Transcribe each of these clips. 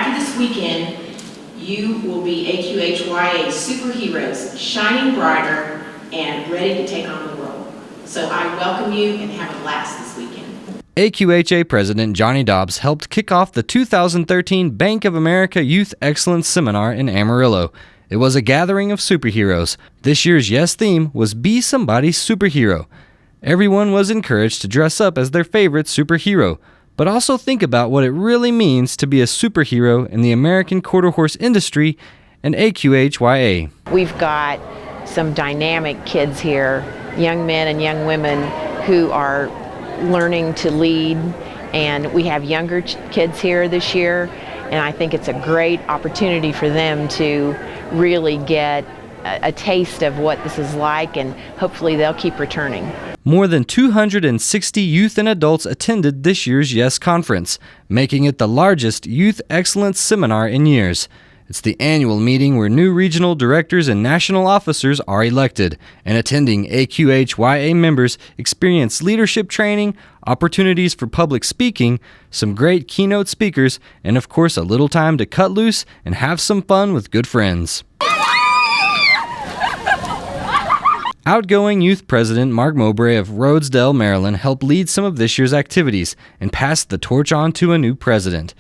after this weekend, you will be AQHYA superheroes, shining brighter and ready to take on the world. So I welcome you and have a blast this weekend. AQHA President Johne Dobbs helped kick off the 2013 Bank of America Youth Excellence Seminar in Amarillo. It was a gathering of superheroes. This year's Yes theme was Be Somebody's Superhero. Everyone was encouraged to dress up as their favorite superhero, but also think about what it really means to be a superhero in the American quarter horse industry and AQHYA. We've got some dynamic kids here, young men and young women who are learning to lead, and we have younger kids here this year, and I think it's a great opportunity for them to really get a taste of what this is like, and hopefully they'll keep returning. More than 260 youth and adults attended this year's Yes Conference, making it the largest youth excellence seminar in years. It's the annual meeting where new regional directors and national officers are elected, and attending AQHYA members experience leadership training, opportunities for public speaking, some great keynote speakers, and of course a little time to cut loose and have some fun with good friends. Outgoing Youth President Mark Mowbray of Rhodesdale, Maryland, helped lead some of this year's activities and passed the torch on to a new president.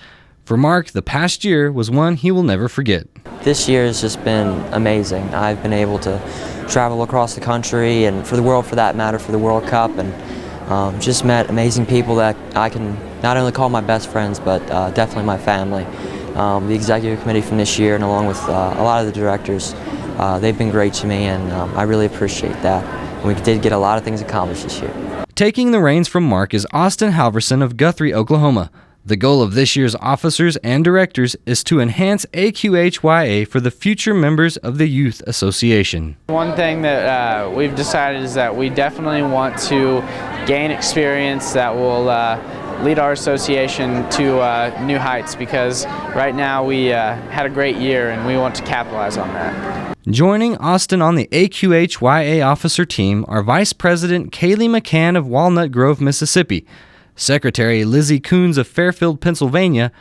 For Mark, the past year was one he will never forget. This year has just been amazing. I've been able to travel across the country and for the world, for that matter, for the World Cup, and just met amazing people that I can not only call my best friends, but definitely my family. The executive committee from this year, and along with a lot of the directors, they've been great to me, and I really appreciate that. And we did get a lot of things accomplished this year. Taking the reins from Mark is Austin Halvorson of Guthrie, Oklahoma. The goal of this year's officers and directors is to enhance AQHYA for the future members of the Youth Association. One thing that we've decided is that we definitely want to gain experience that will lead our association to new heights, because right now we had a great year and we want to capitalize on that. Joining Austin on the AQHYA officer team are Vice President Kalee McCann of Walnut Grove, Mississippi, Secretary Lizzy Koons of Fairfield, Pennsylvania,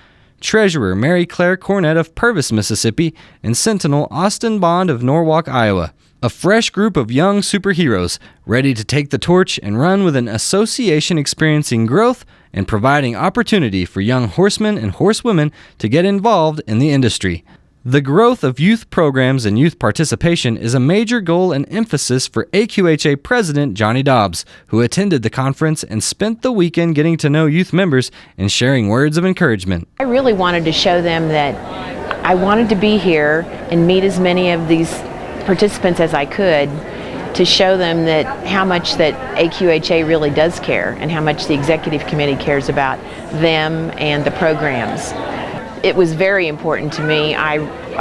Treasurer Mary Claire Cornett of Purvis, Mississippi, and Sentinel Austin Bond of Norwalk, Iowa. A fresh group of young superheroes ready to take the torch and run with an association experiencing growth and providing opportunity for young horsemen and horsewomen to get involved in the industry. The growth of youth programs and youth participation is a major goal and emphasis for AQHA President Johne Dobbs, who attended the conference and spent the weekend getting to know youth members and sharing words of encouragement. I really wanted to show them that I wanted to be here and meet as many of these participants as I could, to show them that how much that AQHA really does care and how much the executive committee cares about them and the programs. It was very important to me. I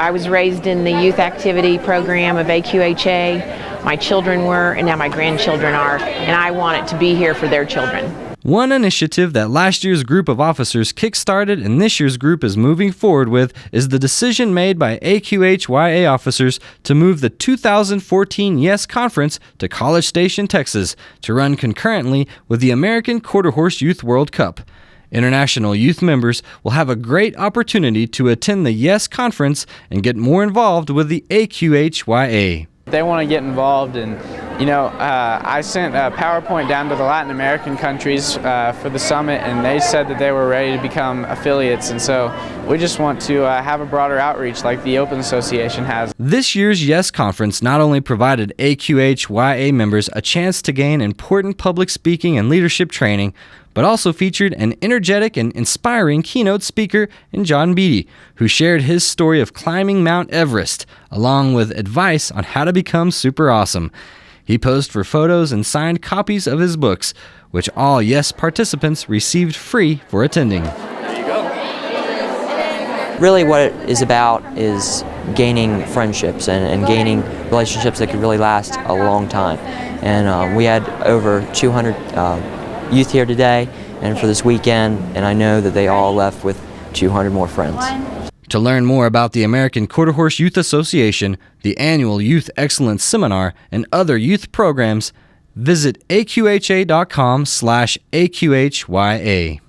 was raised in the youth activity program of AQHA. My children were, and now my grandchildren are, and I want it to be here for their children. One initiative that last year's group of officers kick-started and this year's group is moving forward with is the decision made by AQHYA officers to move the 2014 Yes Conference to College Station, Texas, to run concurrently with the American Quarter Horse Youth World Cup. International youth members will have a great opportunity to attend the Yes Conference and get more involved with the AQHYA. They want to get involved, and I sent a PowerPoint down to the Latin American countries for the summit, and they said that they were ready to become affiliates, and so we just want to have a broader outreach like the Open Association has. This year's Yes Conference not only provided AQHYA members a chance to gain important public speaking and leadership training, but also featured an energetic and inspiring keynote speaker in John Beatty, who shared his story of climbing Mount Everest, along with advice on how to become super awesome. He posed for photos and signed copies of his books, which all Yes participants received free for attending. There you go. Really what it is about is gaining friendships and gaining relationships that could really last a long time. And we had over 200 youth here today and for this weekend, and I know that they all left with 200 more friends. To learn more about the American Quarter Horse Youth Association, the annual Youth Excellence Seminar, and other youth programs, visit aqha.com/AQHYA.